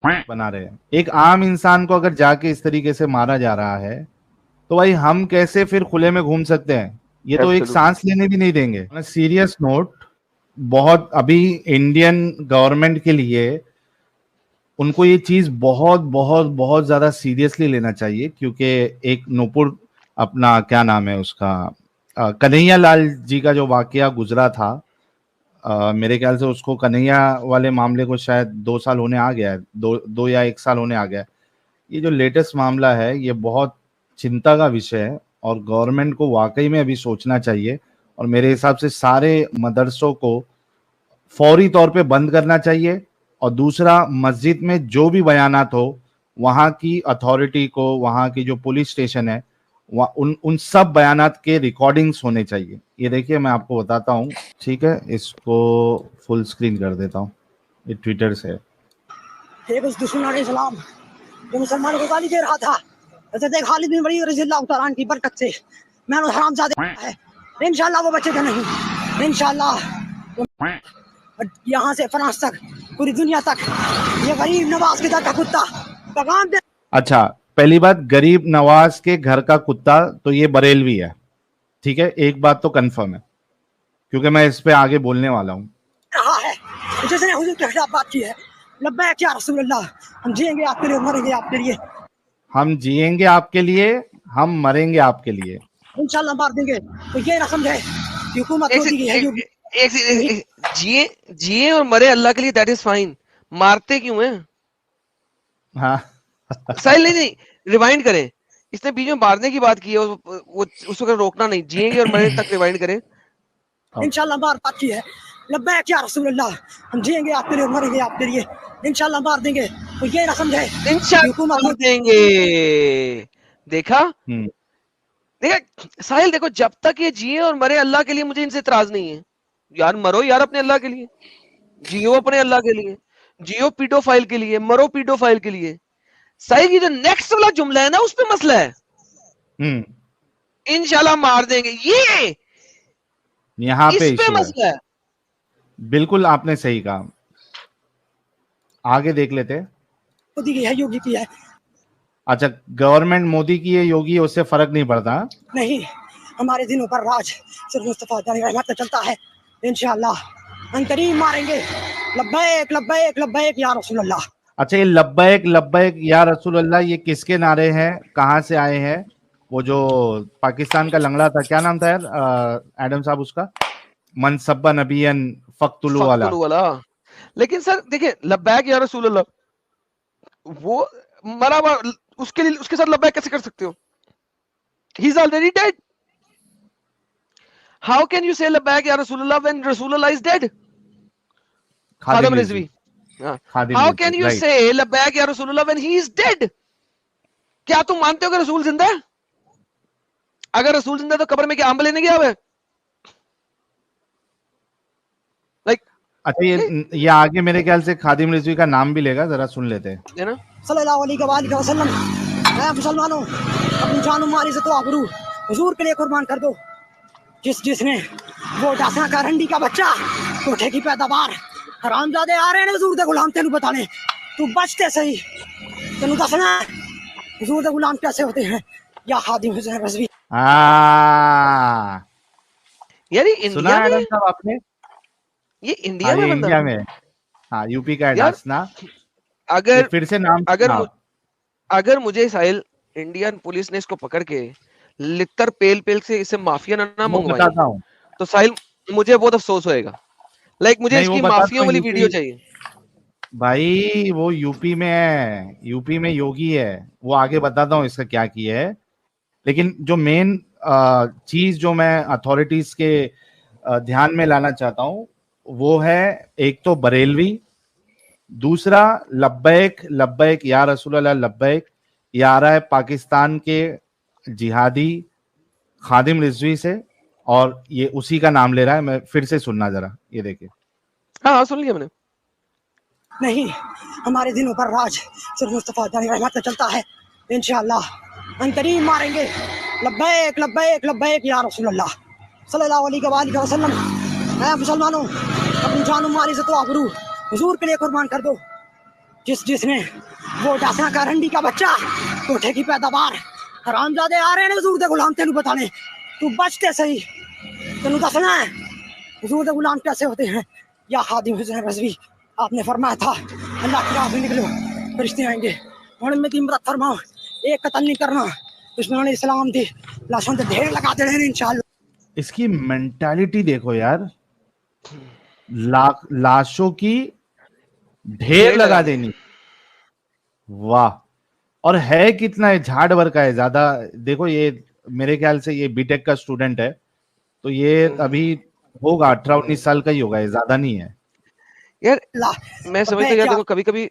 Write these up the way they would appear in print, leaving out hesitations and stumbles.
बना रहे हैं। एक आम इंसान को अगर जाके इस तरीके से मारा जा रहा है तो भाई हम कैसे फिर खुले में घूम सकते हैं? ये तो एक सांस लेने भी नहीं देंगे। सीरियस नोट, बहुत अभी इंडियन गवर्नमेंट के लिए उनको ये चीज बहुत बहुत बहुत ज्यादा सीरियसली लेना चाहिए, क्योंकि एक नूपुर, अपना क्या नाम है उसका, कन्हैया लाल जी का जो वाकया गुजरा था, मेरे ख्याल से उसको कन्हैया वाले मामले को शायद 2 साल होने आ गया है, दो या 1 साल होने आ गया है। ये जो लेटेस्ट मामला है ये बहुत चिंता का विषय है और गवर्नमेंट को वाकई में अभी सोचना चाहिए और मेरे हिसाब से सारे मदरसों को फौरी तौर पे बंद करना चाहिए। और दूसरा, मस्जिद में जो भी बयानात हो, वहाँ की अथॉरिटी को, वहाँ की जो पुलिस स्टेशन है, उन सब बयानात के रिकॉर्डिंग्स होने चाहिए। ये देखिए मैं आपको बताता हूँ, ठीक है, इसको फुल स्क्रीन कर देता हूँ, ये ट्विटर से है। उस दुश्मन इस्लाम जो मुसलमानों को गाली दे रहा था, हज़रत खालिद बिन वलीद रज़ियल्लाहु तआला अन्हु की बरकत से मैं हरामजादे है, इंशाल्लाह वो बचेगा नहीं, इंशाल्लाह। यहाँ से फ्रांस तक, पूरी दुनिया तक ये गरीब नवाज के घर का कुत्ता पैगाम दे। अच्छा, पहली बात, गरीब नवाज के घर का कुत्ता तो ये बरेलवी है, ठीक है, एक बात तो कंफर्म है, क्योंकि मैं इस पे आगे बोलने वाला हूँ। रहा है जिसने हुजूर के खिलाफ बात की है, लब्बैक या रसूल अल्लाह, हम जिएंगे आपके लिए, मरेंगे आपके लिए, हम जिएंगे आपके लिए, हम मरेंगे आपके लिए, इंशाल्लाह मार देंगे। तो ये ना समझे हुकूमत जिए जिए और मरे अल्लाह के लिए, दैट इज फाइन। मारते क्यों हैं? हाँ साहिल नहीं, रिवाइंड करें, इसने बीच में मारने की बात की है, वो उसको रोकना नहीं, जिएंगे और मरे तक रिवाइंड करें। इंशाल्लाह मार बात की है, लब्बैक या रसूल अल्लाह, हम जिएंगे आपके लिए, मरेंगे आपके लिए, इंशाल्लाह मार देंगे। तो ये ना समझे इंशाल्लाह मार देंगे। देखा साहिल, देखो, जब तक ये जिए और मरे अल्लाह के लिए, मुझे इनसे इतराज नहीं है यार। मरो यार अपने अल्लाह के लिए, जियो अपने अल्लाह के लिए, जियो पीडोफाइल के लिए, मरो पीडोफाइल के लिए। साहिल की जो नेक्स्ट वाला जुमला है ना, उस पे मसला है। इंशाल्लाह मार देंगे, ये यहाँ पे इस पे मसला है। बिल्कुल आपने सही कहा। आगे देख लेते हैं। मोदी की है, योगी की है। अच्छा, गवर्नमेंट मोदी की है, योगी, उससे फर्क नहीं पड़ता? नहीं, हमारे दिनों पर राज सिर्फ मुस्तफा जानी रहमत का चलता है, इंशाल्लाह अंतरीम मारेंगे। लब्बैक लब्बैक लब्बैक या रसूल अल्लाह। अच्छा, ये लब्बैक लब्बैक या रसूल अल्लाह, ये किसके नारे हैं, कहाँ से आए हैं? वो जो पाकिस्तान का लंगड़ा था, क्या नाम था यार, एडम साहब उसका, मनसब्बा नबियन फक्तुलु वाला। लेकिन सर देखिए, लब्बैक या रसूल अल्लाह, वो मरा हुआ, उसके लिए उसके साथ लब्बैक कैसे कर सकते हो? He is already dead. How can you say लब्बैक या रसूल अल्लाह व्हेन रसूल Allah is dead? Khadim Rizvi, how can you say लब्बैक या रसूल Allah when he is dead? क्या तुम मानते हो कि रसूल जिंदा है? अगर रसूल जिंदा है तो कब्र में क्या आंब लेने गया हुआ है? अच्छा, ये आगे मेरे ख्याल से खादिम रिजवी का नाम भी लेगा, जरा सुन लेते हैं ना। सल्लल्लाहु अलैहि वसल्लम, ऐ मुसलमानों, अपनी जान माल इज्जत व आबरू हुजूर के लिए कुर्बान कर दो। जिसने वो डासा का रंडी का बच्चा, कोठे की पैदावार, हरामजादे आ रहे हैं हुजूर दे गुलाम, तेनू बताने, तू बचते सही, तेनू दसना हुजूर दे गुलाम कैसे होते हैं। या खादिम हुसैन रज़वी। यार इंडिया में साहब आपने, ये इंडिया में बंदा, इंडिया में, हाँ, यूपी का डासना। अगर फिर से नाम, अगर मुझे साहिल इंडियन पुलिस ने इसको पकड़ के लितर पेल पेल से इसे माफिया ना मंगवाई, तो साहिल मुझे बहुत अफसोस होएगा। मुझे इसकी माफिया वाली वीडियो चाहिए भाई। वो यूपी में है, यूपी में योगी है, वो आगे बताता हूँ इसका क्या किया है। लेकिन जो मेन चीज जो मैं अथॉरिटीज के ध्यान में लाना चाहता हूँ, वो है एक तो बरेलवी, दूसरा लब्बैक लब्बैक या रसूल अल्लाह लब्बैक, ये आ रहा है पाकिस्तान के जिहादी खादिम रिजवी से, और ये उसी का नाम ले रहा है। मैं फिर से सुनना जरा, ये देखिए। हाँ, सुन लिया मैंने। नहीं, हमारे दिनों पर राज सिर्फ मुस्तफा जानी रहमत का चलता है, इंशाल्लाह अंतरीम मारेंगे। लब्बैक लब्बैक लब्बैक या रसूल अल्लाह, सल्लल्लाहु अलैहि वसल्लम, ऐ मुसलमानों, अपनी जान माल इज्जत व आबरू हुजूर के लिए कुर्बान कर दो। जिसने वो जासना करंडी का बच्चा कोठे की पैदावार हरामजादे आ रहे ने हुजूर दे गुलाम तेनू बताने तू बचते सही तेनू दसना है हुजूर दे गुलाम कैसे होते हैं या खादिम हुसैन रज़वी आपने फरमाया था अल्लाह की राह में निकलो फरिश्ते आएंगे हुण में इमरत फरमाओ एक कत्ल नहीं करना दुश्मन इस्लाम दी लाशों ते ढेर लगा देने हैं इंशाअल्लाह। इसकी मेंटालिटी देखो यार, लाशों की ढेर लगा देनी, वाह। और है कितना है, झाड़ भर का है, ज्यादा देखो ये मेरे ख्याल से ये बीटेक का स्टूडेंट है, तो ये अभी होगा 18-19 साल का ही होगा, ये ज्यादा नहीं है यार। मैं समझता यार देखो कभी कभी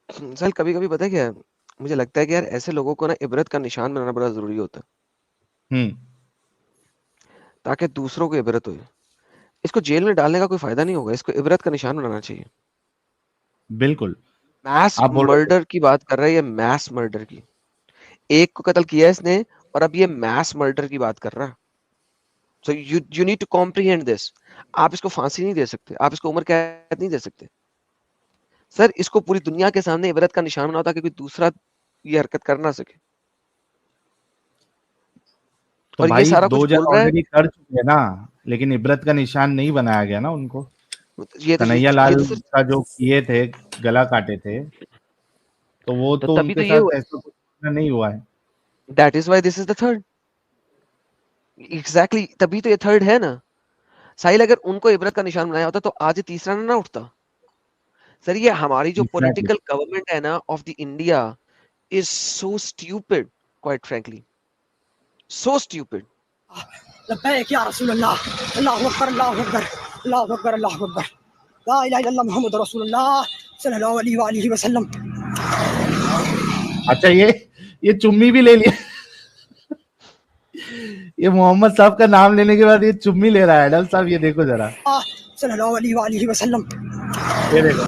सर कभी पता है क्या है, मुझे लगता है कि यार ऐसे लोगों को ना इबरत का निशान बनाना बड़ा जरूरी होता है, ताकि दूसरों को इबरत हो। इसको जेल में डालने का कोई फायदा नहीं होगा, इसको इबरत का निशान बनाना चाहिए। बिल्कुल। मैस मर्डर की बात कर रहा है, ये मैस मर्डर की, एक को कत्ल किया इसने और अब ये मैस मर्डर की बात कर रहा है। So you need to comprehend this. आप इसको फांसी नहीं दे सकते, आप इसको उम्र कैद नहीं दे सकते सर, इसको पूरी दुनिया के सामने इबरत का निशान बनाता कि कोई दूसरा ये हरकत कर ना सके। तो और भाई, ये सारा कुछ बोल रहा है कर चुके हैं ना, लेकिन इबरत का निशान नहीं बनाया गया ना उनको। ये कन्हैया लाल का जो किए थे, गला काटे थे, तो वो तो उनके साथ ऐसा कुछ नहीं हुआ है। That is why this is the third. Exactly, तभी तो ये थर्ड है ना। साहिल, अगर उनको इबरत का निशान बनाया होता तो आज तीसरा ना उठता सर। ये हमारी जो पॉलिटिकल गवर्नमेंट है ना of the India is so stupid, quite frankly so stupid. लब्बैक या रसूल अल्लाह, अल्लाहु अकबर अल्लाहु अकबर अल्लाहु अकबर अल्लाहु अकबर, ला इलाहा इल्लल्लाह मुहम्मदुर रसूलुल्लाह सल्लल्लाहु अलैहि वसल्लम। अच्छा, ये चुम्मी भी ले लिया ये मोहम्मद साहब का नाम लेने के बाद ये चुम्मी ले रहा है एडम साहब। ये देखो जरा, सल्लल्लाहु अलैहि वसल्लम, ये देखो,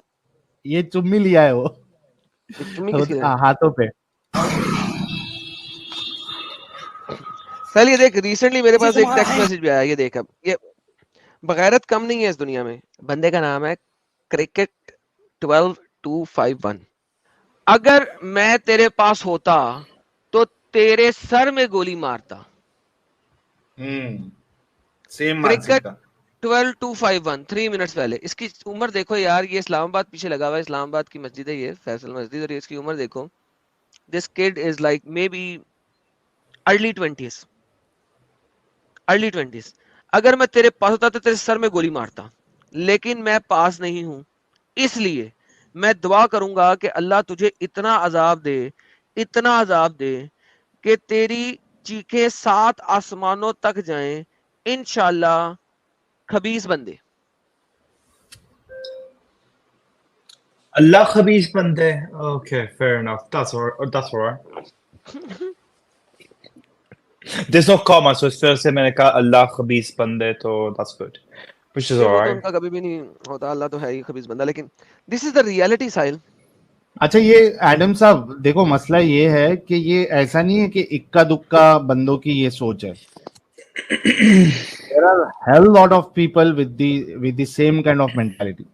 ये चुम्मी लिया है वो हाथों पे। चल ये देख, रिसेंटली मेरे पास एक टेक्स्ट मैसेज भी आया, ये देख। अब ये बगैरत कम नहीं है इस दुनिया में। बंदे का नाम है क्रिकेट 12251। अगर मैं तेरे पास होता तो तेरे सर में गोली मारता। सेम क्रिकेट 12251, 3 मिनट्स पहले। इसकी उम्र देखो यार, ये इस्लामाबाद पीछे लगा हुआ है, इस्लामाबाद की मस्जिद है ये, फैसल मस्जिद, और इसकी उम्र देखो। This kid is like may be early 20s। अगर मैं तेरे पास होता तो तेरे सर में गोली मारता, लेकिन मैं पास नहीं हूं, इसलिए मैं दुआ करूंगा कि अल्लाह तुझे इतना अजाब दे कि तेरी चीखें 7 आसमानों तक जाएं, इंशाल्लाह। खबीस बंदे, अल्लाह खबीस बंदे। Okay, fair enough. That's all right. There's no comma, so फिर से मैंने कहा अल्लाह खबीस बंदे, तो that's good. Which is all right. उनका कभी भी नहीं होता, अल्लाह तो है ही खबीस बंदा, लेकिन दिस इज द रियलिटी साहिल। अच्छा, ये एडम साहब देखो, मसला ये है कि ये ऐसा नहीं है कि इक्का दुक्का बंदों की ये सोच है। There are hell lot of people with the same kind of mentality,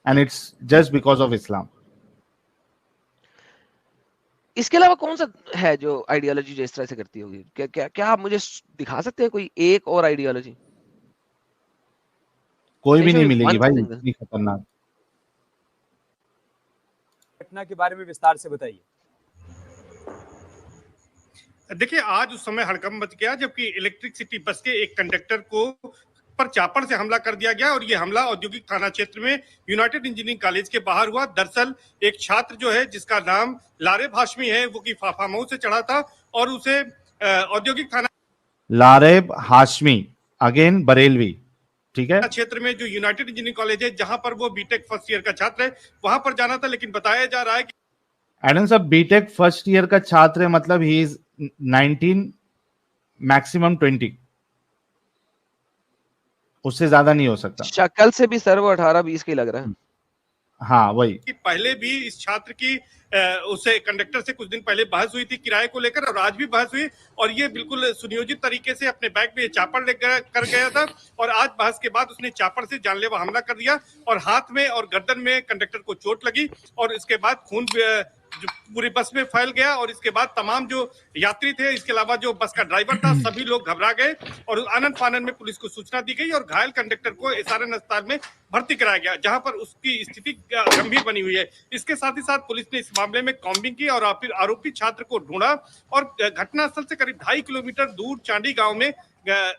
and it's just because of Islam. इसके अलावा कौन सा है जो आइडियोलॉजी जो इस तरह से करती होगी? क्या आप मुझे दिखा सकते हैं कोई एक और आइडियोलॉजी? कोई भी नहीं मिलेगी भाई, इतनी खतरनाक। घटना के बारे में विस्तार से बताइए। देखिए, आज उस समय हड़कंप मच गया जबकि इलेक्ट्रिसिटी बस के एक कंडक्टर को पर चापड़ से हमला कर दिया गया, और ये हमला औद्योगिक थाना क्षेत्र में यूनाइटेड इंजीनियरिंग कॉलेज के बाहर हुआ। दरअसल एक छात्र जो है, जिसका नाम लारेब हाशमी है, वो की फार्म हाउस से चढ़ा था और उसे औद्योगिक थाना लारेब हाशमी, अगेन बरेलवी, ठीक है, क्षेत्र में जो यूनाइटेड इंजीनियरिंग कॉलेज है, जहां पर वो बीटेक फर्स्ट ईयर का छात्र है, वहां पर जाना था। लेकिन बताया जा रहा है कि एडम साहब बीटेक फर्स्ट ईयर का छात्र है, मतलब ही इज 19 मैक्सिमम 20, उससे ज्यादा नहीं हो सकता। शक्ल से भी सर वो 18-20 के लग रहा है। हाँ वही कि पहले भी इस छात्र की उससे कंडक्टर से कुछ दिन पहले बहस हुई थी किराए को लेकर, और आज भी बहस हुई, और ये बिल्कुल सुनियोजित तरीके से अपने बैग में चापड़ लेकर कर गया था, और आज बहस के बाद उसने चापड़ से जानलेवा हमला कर दिया और हाथ में और गर्दन में कंडक्टर को चोट लगी, और इसके बाद खून जो पूरी बस में फैल गया, और इसके बाद तमाम जो यात्री थे, इसके अलावा जो बस का ड्राइवर था, सभी लोग घबरा गए और आनन फानन में पुलिस को सूचना दी गई और घायल कंडक्टर को एसआरएन अस्पताल में भर्ती कराया गया, जहां पर उसकी स्थिति गंभीर बनी हुई है। इसके साथ ही साथ पुलिस ने इस मामले में कॉम्बिंग की और फिर आरोपी छात्र को ढूंढा, और घटनास्थल से करीब 2.5 किलोमीटर दूर चांडी गांव में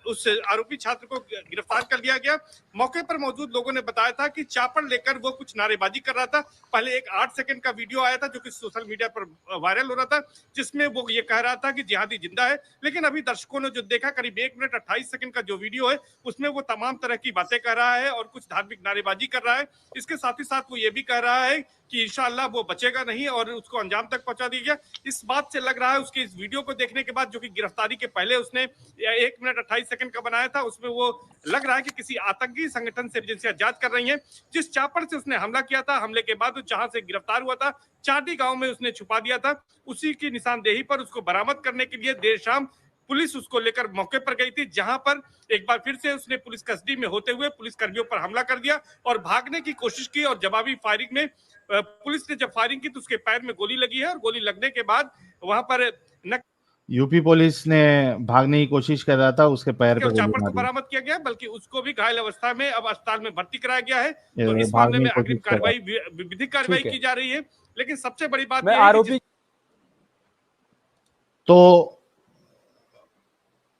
उस आरोपी छात्र को गिरफ्तार कर लिया गया। मौके पर मौजूद लोगों ने बताया था कि चापड़ लेकर वो कुछ नारेबाजी कर रहा था। पहले एक 8 सेकंड का वीडियो आया था जो कि सोशल मीडिया पर वायरल हो रहा था, जिसमें वो ये कह रहा था कि जिहादी जिंदा है, लेकिन अभी दर्शकों ने जो देखा करीब 1 मिनट 28 सेकंड का जो वीडियो है, उसमें वो तमाम तरह की बातें कर रहा है और कुछ धार्मिक नारेबाजी कर रहा है। इसके साथ ही साथ वो ये भी कह रहा है कि इंशाअल्लाह वो बचेगा नहीं और उसको अंजाम तक पहुंचा दिया गया। इस बात से लग रहा है उसके इस वीडियो को देखने के बाद, जो कि गिरफ्तारी के पहले उसने 1 मिनट 28 सेकंड का बनाया था, उसमें वो लग रहा है कि किसी आतंकी संगठन से एजेंसियां जांच कर रही हैं। जिस चापड़ से उसने हमला किया था, हमले के बाद वो जहां से गिरफ्तार हुआ था, चांडी गांव में उसने छुपा दिया था, उसी की निशानदेही पर उसको बरामद करने के लिए देर शाम पुलिस उसको लेकर मौके पर गई थी, जहां पर एक बार फिर से उसने पुलिस कस्टडी में होते हुए पुलिस कर्मियों पर हमला कर दिया और भागने की कोशिश की, और जवाबी फायरिंग में पुलिस ने जब फायरिंग की तो उसके पैर में गोली लगी है, और गोली लगने के बाद वहां पर यूपी पुलिस ने भागने की कोशिश कर रहा था, उसके पैर पे चापड़ को बरामद किया गया, बल्कि उसको भी घायल अवस्था में अब अस्पताल में भर्ती कराया गया है। तो इस मामले में अग्रिम कार्रवाई, विधिक कार्रवाई की जा रही है। लेकिन सबसे बड़ी बात यह है कि तो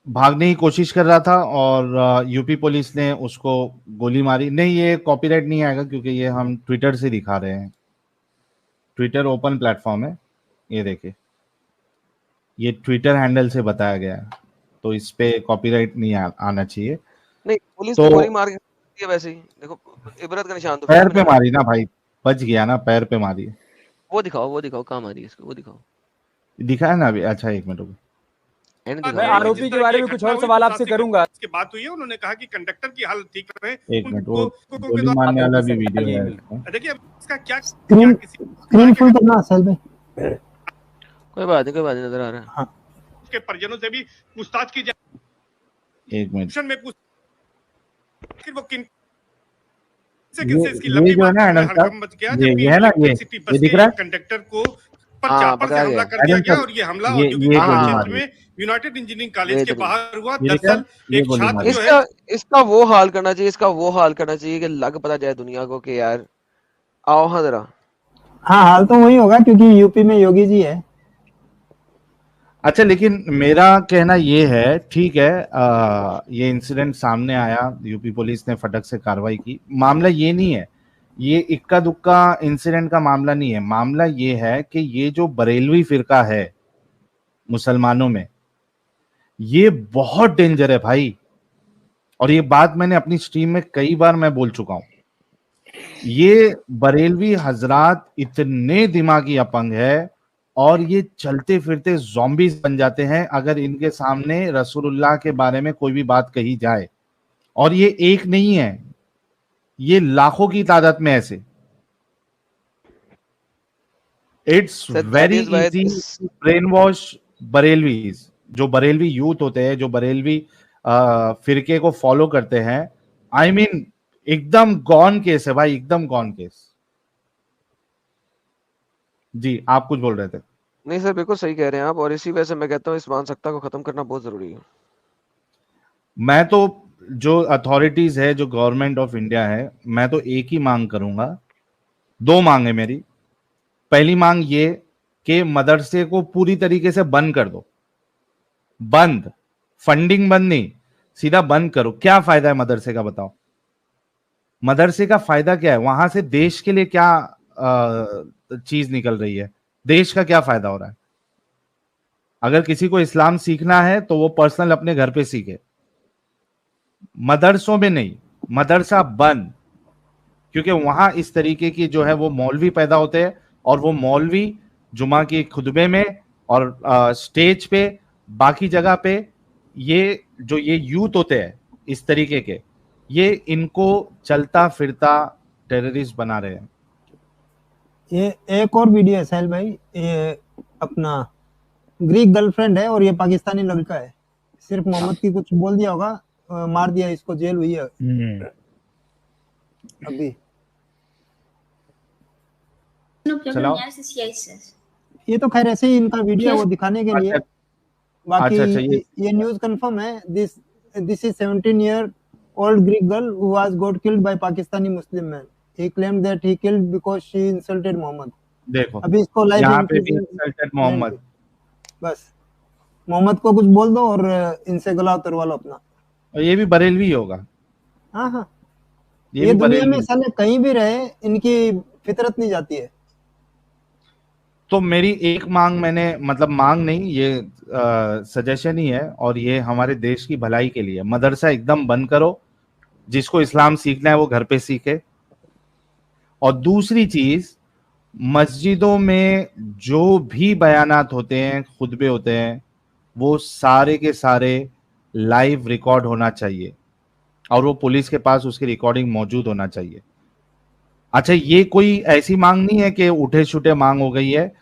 भागने की कोशिश कर रहा था और यूपी पुलिस ने उसको गोली मारी। नहीं, ये कॉपीराइट नहीं आएगा क्योंकि ये हम ट्विटर से दिखा रहे हैं, ट्विटर ओपन प्लेटफॉर्म है, ये देखिए, ये ट्विटर हैंडल से बताया गया है, तो इस पे कॉपीराइट नहीं आना चाहिए। नहीं, पुलिस तो गोली मार के वैसे ही देखो, इबरत का निशान तो पैर पे मारी ना भाई, बच गया ना, पैर पे मारी। वो दिखाओ कहाँ मारी है इसको, वो दिखाओ। दिखा है ना अभी? अच्छा, एक मिनट रुको। मैं आरोपी के बारे में कुछ और सवाल आपसे करूंगा। इसके बात हुई है, उन्होंने कहा कि कंडक्टर की हालत ठीक है। एक मिनट, वो गोली मारने वाला भी वीडियो है। देखिए इसका क्या स्क्रीन फुल करना असल में, कोई बात नहीं, नजर आ रहा है। हाँ, उसके परिजनों से भी पूछताछ की जाए। एक मिनट में फिर वो किन ये जो है ना अनंत साहब, ये है ना, ये दिख रहा है कंडक्टर को पर चापड़ से हमला कर दिया गया, और ये हमला औद्योगिक क्षेत्र में यूनाइटेड इंजीनियरिंग कॉलेज के बाहर हुआ। दरअसल एक छात्र जो है, इसका वो हाल करना चाहिए, कि लग पता जाए दुनिया को कि यार आओ हाँ जरा। हाँ, हाल तो वही होगा क्योंकि यूपी में योगी जी है। अच्छा, लेकिन मेरा कहना ये है, ठीक है, ये इंसिडेंट सामने आया, यूपी पुलिस ने फटक से कार्रवाई की, मामला ये नहीं है, ये इक्का दुक्का इंसिडेंट का मामला नहीं है। मामला ये है कि ये जो बरेलवी फिरका है मुसलमानों में, ये बहुत डेंजर है भाई, और ये बात मैंने अपनी स्ट्रीम में कई बार मैं बोल चुका हूं। ये बरेलवी हजरात इतने दिमागी अपंग है और ये चलते फिरते ज़ॉम्बीज बन जाते हैं अगर इनके सामने रसूलुल्लाह के बारे में कोई भी बात कही जाए, और ये एक नहीं है, ये लाखों की तादाद में ऐसे। It's very easy to brainwash Barelvis, जो बरेलवी यूथ होते हैं, जो बरेलवी फिरके को फॉलो करते हैं। आई मीन एकदम गॉन केस है भाई, एकदम गॉन केस। जी, आप कुछ बोल रहे थे? नहीं सर, बिल्कुल सही कह रहे हैं आप, और इसी वजह से मैं कहता हूँ इस मानसिकता को खत्म करना बहुत जरूरी है। मैं तो जो अथॉरिटीज है, जो गवर्नमेंट ऑफ इंडिया है, मैं तो एक ही मांग करूंगा, दो मांग है मेरी। पहली मांग ये कि मदरसे को पूरी तरीके से बंद कर दो, बंद, फंडिंग बंद नहीं, सीधा बंद करो। क्या फायदा है मदरसे का, बताओ? मदरसे का फायदा क्या है? वहां से देश के लिए क्या चीज निकल रही है? देश का क्या फायदा हो रहा है? अगर किसी को इस्लाम सीखना है तो वो पर्सनल अपने घर पे सीखे, मदरसों में नहीं। मदरसा बंद, क्योंकि वहां इस तरीके की जो है वो मौलवी पैदा होते हैं, और वो मौलवी जुमा की खुतबे में और स्टेज पे, बाकी जगह पे, ये जो ये यूथ होते हैं इस तरीके के, ये इनको चलता फिरता टेररिस्ट बना रहे हैं। ये एक और वीडियो है साहिल भाई, ये अपना ग्रीक गर्लफ्रेंड है और ये पाकिस्तानी लड़का है, सिर्फ मोहम्मद की कुछ बोल दिया होगा, मार दिया, इसको जेल हुई है अभी। चलाओ। ये तो खैर ऐसे ही इनका वीडियो है वो दिखाने के लिए, बाकी अच्छा, ये न्यूज़ कंफर्म है। This is 17-year-old Greek girl who was got killed by Pakistani Muslim man. He claimed that he killed because she insulted Mohammed. देखो अभी इसको लाइव यहाँ पे भी इंसल्टेड मोहम्मद। बस मोहम्मद को कुछ बोल दो और इनसे गला उतरवा लो अपना। और ये भी बरेलवी होगा। हाँ हाँ, ये ये भी दुनिया में बरेलवी। साले कहीं भी रहे, इनकी फितरत नहीं जाती है। तो मेरी एक मांग, मैंने मतलब मांग नहीं, ये सजेशन ही है, और ये हमारे देश की भलाई के लिए, मदरसा एकदम बंद करो, जिसको इस्लाम सीखना है वो घर पे सीखे। और दूसरी चीज, मस्जिदों में जो भी बयानात होते हैं, खुतबे होते हैं, वो सारे के सारे लाइव रिकॉर्ड होना चाहिए और वो पुलिस के पास उसकी रिकॉर्डिंग मौजूद होना चाहिए। अच्छा, ये कोई ऐसी मांग नहीं है कि उठे छुटे मांग हो गई है।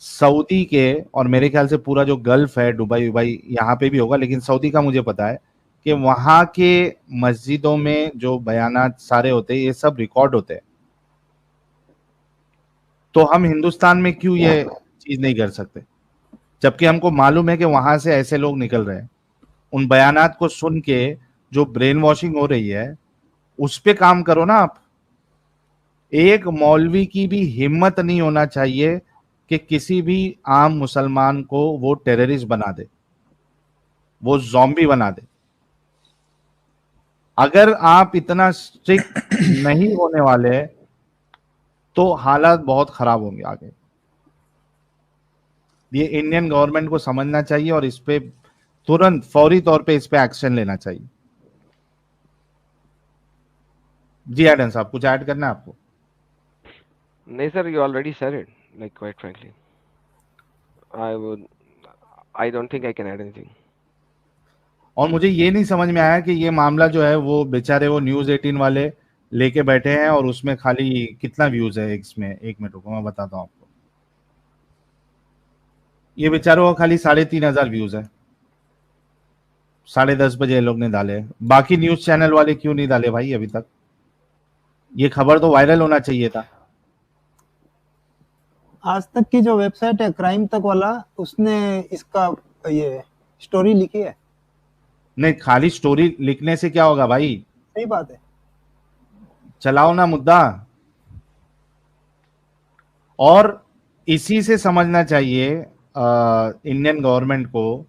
सऊदी के, और मेरे ख्याल से पूरा जो गल्फ है, दुबई उबई, यहाँ पे भी होगा, लेकिन सऊदी का मुझे पता है कि वहां के मस्जिदों में जो बयानात सारे होते हैं ये सब रिकॉर्ड होते हैं। तो हम हिंदुस्तान में क्यों ये चीज नहीं कर सकते, जबकि हमको मालूम है कि वहां से ऐसे लोग निकल रहे हैं। उन बयानात को सुन के जो ब्रेन वॉशिंग हो रही है उस पे काम करो ना आप। एक मौलवी की भी हिम्मत नहीं होना चाहिए कि किसी भी आम मुसलमान को वो टेररिस्ट बना दे, वो ज़ॉम्बी बना दे। अगर आप इतना स्ट्रिक्ट नहीं होने वाले तो हालात बहुत खराब होंगे आगे। ये इंडियन गवर्नमेंट को समझना चाहिए और इस पे तुरंत फौरी तौर पे इस पे एक्शन लेना चाहिए। जी एडन साहब, कुछ ऐड करना है आपको? नहीं sir, you already said it, like quite frankly. I don't think I can add anything. और मुझे ये नहीं समझ में आया कि ये मामला जो है वो बेचारे वो न्यूज़ 18 वाले लेके बैठे हैं और उसमें खाली कितना व्यूज है इसमें, एक मिनट रुको मैं बताता हूँ आपको। ये बेचारों का खाली 3,500 व्यूज है। 10:30 बजे ये लोग ने डाले, बाकी न्यूज चैनल वाले क्यों नहीं डाले भाई अभी तक? ये खबर तो वायरल होना चाहिए था। आज तक की जो वेबसाइट है क्राइम तक वाला, उसने इसका ये स्टोरी लिखी है। नहीं, खाली स्टोरी लिखने से क्या होगा भाई? सही बात है, चलाओ ना मुद्दा। और इसी से समझना चाहिए इंडियन गवर्नमेंट को,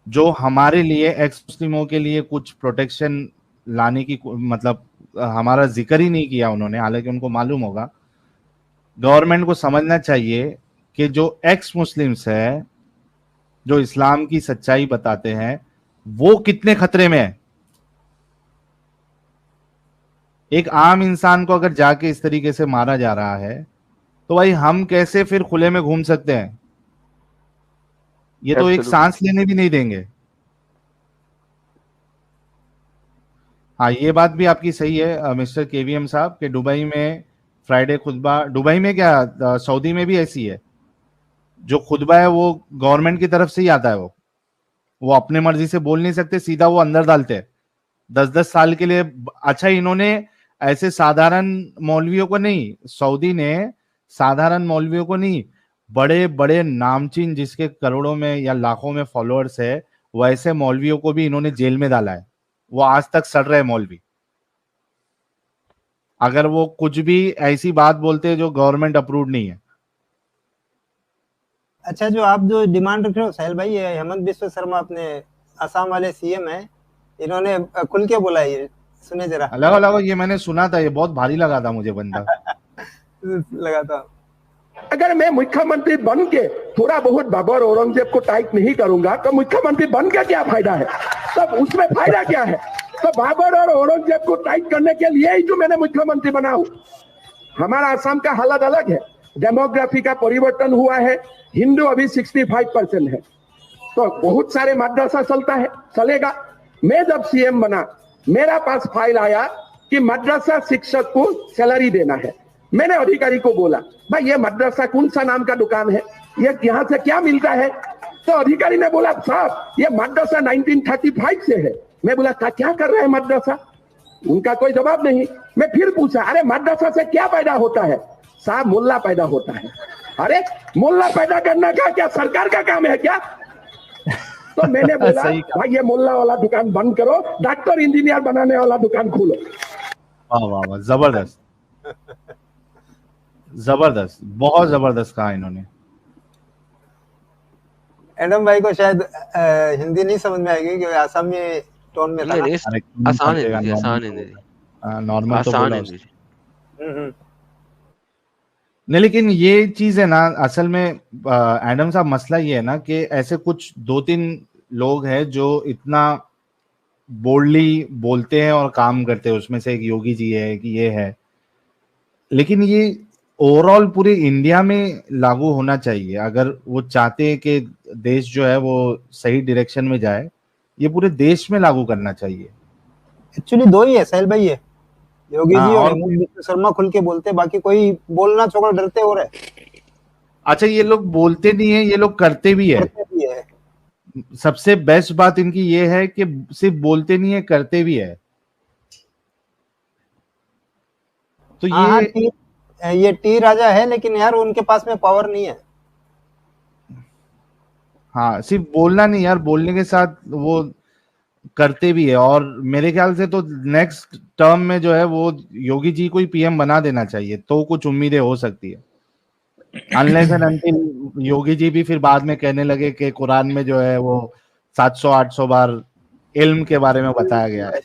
जो हमारे लिए एक्स मुस्लिमों के लिए कुछ प्रोटेक्शन लाने की मतलब हमारा जिक्र ही नहीं किया उन्होंने, हालांकि उनको मालूम होगा। गवर्नमेंट को समझना चाहिए कि जो एक्स मुस्लिम्स है, जो इस्लाम की सच्चाई बताते हैं, वो कितने खतरे में है। एक आम इंसान को अगर जाके इस तरीके से मारा जा रहा है तो भाई हम कैसे फिर खुले में घूम सकते हैं? ये तो एक सांस लेने भी नहीं देंगे। हाँ, ये बात भी आपकी सही है मिस्टर केवीएम साहब कि दुबई में फ्राइडे खुतबा, दुबई में क्या सऊदी में भी ऐसी है, जो खुतबा है वो गवर्नमेंट की तरफ से ही आता है। वो अपने मर्जी से बोल नहीं सकते, सीधा वो अंदर डालते हैं 10-10 साल के लिए। अच्छा, इन्होंने ऐसे साधारण मौलवियों को नहीं, सऊदी ने साधारण मौलवियों को नहीं, बड़े बड़े नामचीन जिसके करोड़ों में या लाखों में फॉलोअर्स है, वैसे मौलवियों को भी इन्होंने जेल में डाला है। वो आज तक सड़ रहे मौलवी, अगर वो कुछ भी ऐसी बात बोलते हैं जो गवर्नमेंट अप्रूव्ड नहीं है। अच्छा, जो आप जो डिमांड रख रहे हो साहिल भाई, ये हेमंत बिस्वा शर्मा अपने असम वाले सीएम है, इन्होंने खुल के बोला, ये सुने जरा। अलग ये मैंने सुना था, ये बहुत भारी लगा था मुझे बंदा लगा था। अगर मैं मुख्यमंत्री बन के थोड़ा बहुत बाबर औरंगजेब को टाइट नहीं करूंगा तो मुख्यमंत्री बन के क्या फायदा है? तब उसमें फायदा क्या है? तो बाबर और औरंगजेब को टाइट करने के लिए ही जो मैंने मुख्यमंत्री बना हूं। हमारा असम का हालत अलग है, डेमोग्राफी का परिवर्तन हुआ है, हिंदू अभी 65% है, तो बहुत सारे मदरसा चलता है, चलेगा। मैं जब सीएम बना, मेरा पास फाइल आया कि मदरसा शिक्षक को सैलरी देना है, मैंने अधिकारी को बोला, भाई ये मदरसा कौन सा नाम का दुकान है, ये यहाँ से क्या मिलता है? तो अधिकारी ने बोला, साहब ये मदरसा 1935 से है। मैं बोला, क्या कर रहा है मदरसा? उनका कोई जवाब नहीं। मैं फिर पूछा, अरे मदरसा से क्या पैदा होता है? साहब मुल्ला पैदा होता है। अरे मुल्ला पैदा करना क्या सरकार का काम है क्या? तो मैंने बोला, भाई ये मुल्ला वाला दुकान बंद करो, डॉक्टर इंजीनियर बनाने वाला दुकान खोलो। वाह वाह वाह, जबरदस्त जबरदस्त, बहुत जबरदस्त कहा इन्होंने। एडम भाई को शायद हिंदी नहीं समझ में आएगी क्योंकि आसामी टोन में था। आसान है, आसान है, नॉर्मल तो बोला है। नहीं, लेकिन ये चीज है ना, असल में एडम साहब, मसला ये है ना कि ऐसे कुछ 2-3 लोग हैं जो इतना बोल्डली बोलते हैं और काम करते हैं। उसमें से एक योगी जी है कि ये है, लेकिन ये ओवरऑल पूरे इंडिया में लागू होना चाहिए। अगर वो चाहते हैं कि देश जो है वो सही डायरेक्शन में जाए, ये पूरे देश में लागू करना चाहिए। एक्चुअली 2 ही है साहिल भाई, ये योगी जी और हेमंत शर्मा खुल के बोलते, बाकी कोई बोलना छोड़ डरते हो रहे। अच्छा, ये लोग बोलते नहीं है, ये लोग करते भी है। सबसे बेस्ट बात इनकी ये है कि सिर्फ बोलते नहीं है, करते भी है। तो ये टी राजा है, लेकिन यार उनके पास में पावर नहीं है। हाँ, सिर्फ बोलना नहीं यार, बोलने के साथ वो करते भी है। और मेरे ख्याल से तो नेक्स्ट टर्म में जो है वो योगी जी को ही पीएम बना देना चाहिए, तो कुछ उम्मीदें हो सकती है। Unless and until Yogi ji भी फिर बाद में कहने लगे कि कुरान में जो है वो 700-800 बार इल्म के बारे में बताया गया है।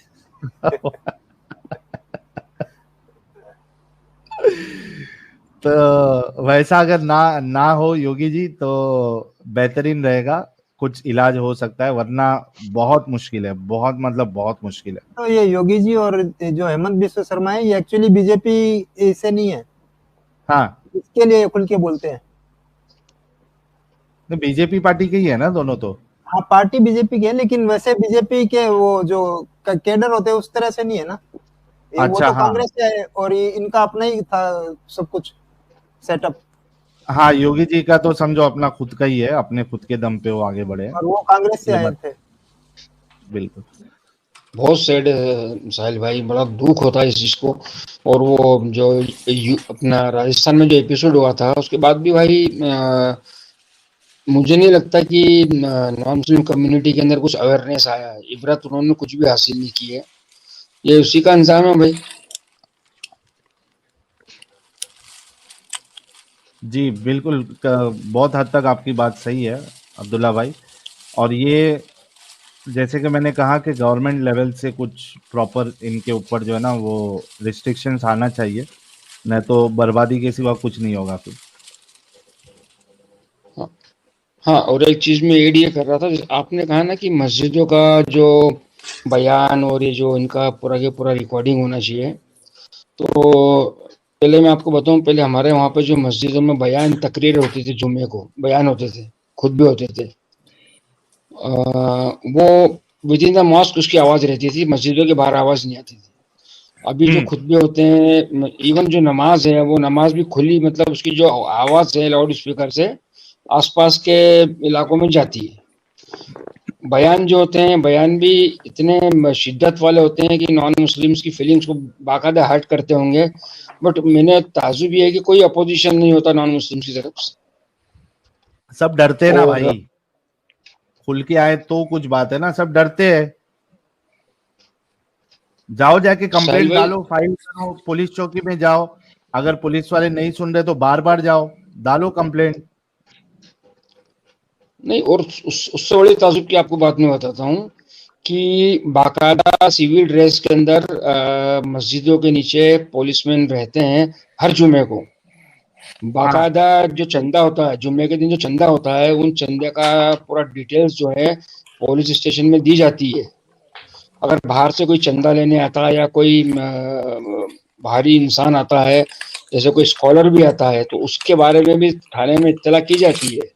तो वैसा अगर ना हो योगी जी तो बेहतरीन रहेगा, कुछ इलाज हो सकता है, वरना बहुत मुश्किल है, बहुत मतलब बहुत मुश्किल है। तो ये योगी जी और जो हेमंत बिस्वा शर्मा है, ये एक्चुअली बीजेपी से नहीं है। हाँ, इसके लिए खुल के बोलते हैं। तो बीजेपी पार्टी के ही है ना दोनों तो। हाँ, पार्टी बीजेपी के है, लेकिन वैसे बीजेपी के वो जो कैडर होते हैं उस तरह से नहीं है ना। अच्छा, वो तो हाँ। कांग्रेस से है और ये इनका अपना ही था सब कुछ सेटअप। हाँ, योगी जी का तो समझो अपना खुद का ही है, अपने खुद के दम पे वो आगे बढ़े, और वो कांग्रेस से आए थे। बिल्कुल। बहुत सैड है साहिल भाई, बड़ा दुख होता है इस चीज को। और वो जो अपना राजस्थान में जो एपिसोड हुआ था, उसके बाद भी भाई मुझे नहीं लगता कि नॉन मुस्लिम कम्युनिटी के अंदर कुछ अवेयरनेस आया है। इबरत उन्होंने कुछ भी हासिल नहीं की है, ये उसी का इंसान है भाई। जी बिल्कुल, बहुत हद तक आपकी बात सही है अब्दुल्ला भाई। और ये जैसे कि मैंने कहा कि गवर्नमेंट लेवल से कुछ प्रॉपर इनके ऊपर जो है ना वो रिस्ट्रिक्शंस आना चाहिए, नहीं तो बर्बादी के सिवा कुछ नहीं होगा फिर। हाँ, और एक चीज में ऐड ये कर रहा था, आपने कहा ना कि मस्जिदों का जो बयान और ये जो इनका पूरा के पूरा रिकॉर्डिंग होना चाहिए। तो पहले मैं आपको बताऊं, पहले हमारे वहाँ पे जो मस्जिदों में बयान तकरीर होती थी, जुम्मे को बयान होते थे, खुद भी होते थे, वो विद इन द मॉस्क उसकी आवाज रहती थी, मस्जिदों के बाहर आवाज नहीं आती थी। अभी जो खुतबे होते हैं, इवन जो नमाज है, वो नमाज भी खुली, मतलब उसकी जो आवाज है लाउड स्पीकर से आसपास के इलाकों में जाती है। बयान जो होते हैं, बयान भी इतने शिद्दत वाले होते हैं कि नॉन मुस्लिम्स की फीलिंग्स को बाकायदा हर्ट करते होंगे, बट मैंने ताजुब ये है कि कोई अपोजिशन नहीं होता नॉन मुस्लिम्स की तरफ से। सब डरते हैं ना भाई, खुल के आए तो कुछ बात है ना, सब डरते हैं। जाओ जाके कंप्लेंट डालो, फाइल करो, पुलिस चौकी में जाओ, अगर पुलिस वाले नहीं सुन रहे तो बार बार जाओ, डालो कंप्लेंट। नहीं, और उससे बड़ी ताजुब की आपको बात मैं बताता हूँ कि बाकायदा सिविल ड्रेस के अंदर मस्जिदों के नीचे पुलिसमैन रहते हैं हर जुमे को। बाकायदा जो चंदा होता है, जुम्मे के दिन जो चंदा होता है, उन चंदे का पूरा डिटेल्स जो है पुलिस स्टेशन में दी जाती है। अगर बाहर से कोई चंदा लेने आता है या कोई बाहरी इंसान आता है, जैसे कोई स्कॉलर भी आता है, तो उसके बारे में भी थाने में इत्तला की जाती है।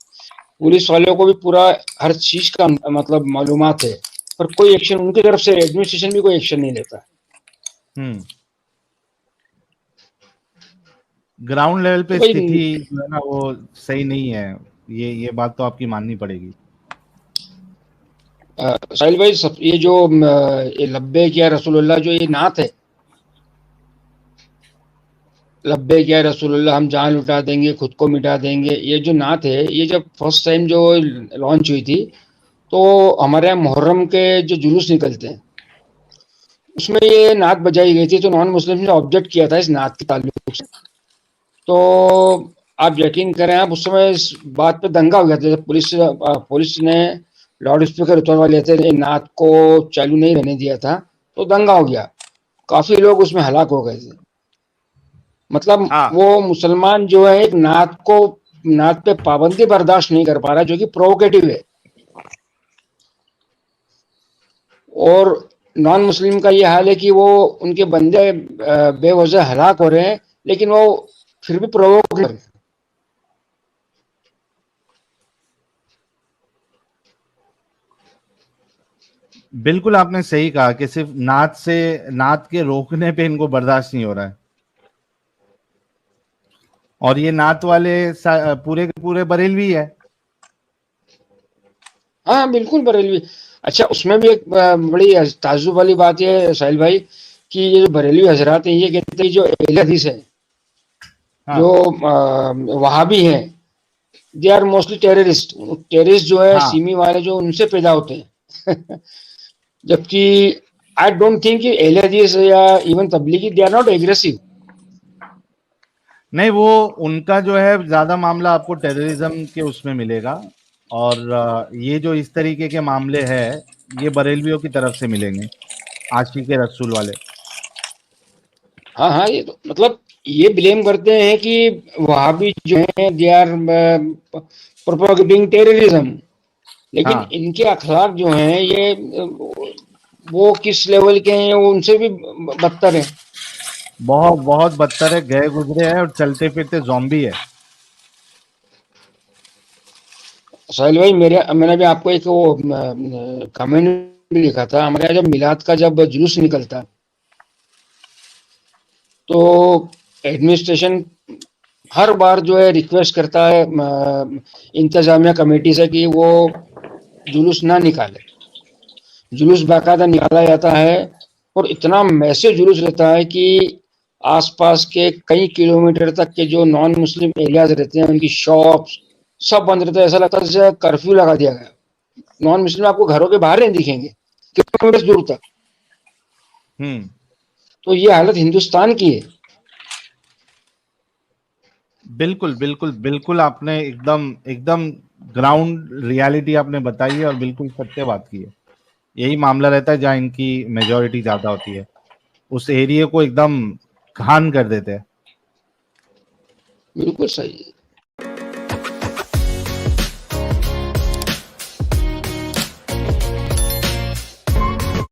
पुलिस वालों को भी पूरा हर चीज का मतलब मालूमात है, पर कोई एक्शन उनकी तरफ से, एडमिनिस्ट्रेशन भी कोई एक्शन नहीं लेता। ग्राउंड लेवल पे तो भाई स्थिति जो है ना वो सही नहीं है, ये बात तो आपकी माननी पड़ेगी। साहिल भाई, सब ये जो ये लब्बैक या रसूलुल्लाह जो ये नात है, लब्बैक या रसूलुल्लाह, हम जान लुटा देंगे खुद को मिटा देंगे, ये जो नात है, ये जब फर्स्ट टाइम जो लॉन्च हुई थी तो हमारे यहाँ मुहर्रम के जो जुलूस निकलते हैं उसमें ये नात बजाई गई थी, तो नॉन मुस्लिम ने ऑब्जेक्ट किया था इस नात के ताल्लुक से। तो आप यकीन करें, आप उस समय इस बात पे दंगा हो गया था जब पुलिस ने लाउड स्पीकर उतरवा लिए थे, नात को चालू नहीं रहने दिया था, तो दंगा हो गया, काफी लोग उसमें हलाक हो गए थे। मतलब वो मुसलमान जो है एक नात पे पाबंदी बर्दाश्त नहीं कर पा रहा, जो कि प्रोवोकेटिव है, और नॉन मुस्लिम का ये हाल है कि वो उनके बंदे बेवजह हलाक हो रहे हैं, लेकिन वो फिर भी प्रोवोक कर रहे हैं। बिल्कुल आपने सही कहा कि सिर्फ नात के रोकने पे इनको बर्दाश्त नहीं हो रहा है, और ये नात वाले पूरे के पूरे बरेलवी है। हाँ बिल्कुल बरेलवी। अच्छा, उसमें भी एक बड़ी ताज्जुब वाली बात है साहिल भाई कि ये जो बरेलवी हजरात हैं, ये कहते हैं जो अहले हदीस है, हाँ। जो वहाबी हैं, दे आर मोस्टली टेररिस्ट जो है, हाँ। सीमी वाले जो उनसे पैदा होते हैं जबकि आई डोंट थिंक कि अहले हदीस या even Tablighi they are not aggressive. नहीं, वो उनका जो है ज्यादा मामला आपको टेररिज्म के उसमें मिलेगा, और ये जो इस तरीके के मामले हैं ये बरेलवियों की तरफ से मिलेंगे, आशिक़े रसूल वाले। हाँ हाँ, ये तो मतलब ये ब्लेम करते हैं कि वहाबी जो है दे आर प्रोपोगेटिंग टेररिज्म, लेकिन हाँ। इनके अखलाक जो हैं ये वो किस लेवल के हैं, वो उनसे भी बदतर है, बहुत बहुत बदतर है, गए गुजरे हैं और चलते फिरते ज़ॉम्बी है। साहिल भाई, मैंने भी आपको एक वो कमेंट भी लिखा था, हमारे यहाँ जब मिलाद का जब जुलूस निकलता तो एडमिनिस्ट्रेशन हर बार जो है रिक्वेस्ट करता है इंतजामिया कमेटी से कि वो जुलूस ना निकाले। जुलूस बाकायदा निकाला जाता है और इतना मैसिव जुलूस रहता है कि आसपास के कई किलोमीटर तक के जो नॉन मुस्लिम एरियाज रहते हैं उनकी शॉप्स सब बंद रहते हैं, ऐसा लगता है जैसे कर्फ्यू लगा दिया गया। नॉन मुस्लिम आपको घरों के बाहर नहीं दिखेंगे किलोमीटर दूर तक। तो ये हालत हिंदुस्तान की है। बिल्कुल बिल्कुल बिल्कुल, आपने एकदम ग्राउंड रियलिटी आपने बताई है और बिल्कुल सत्य बात की है। यही मामला रहता है जहाँ इनकी मेजॉरिटी ज्यादा होती है, उस एरिया को एकदम खान कर देते हैं। बिल्कुल सही है।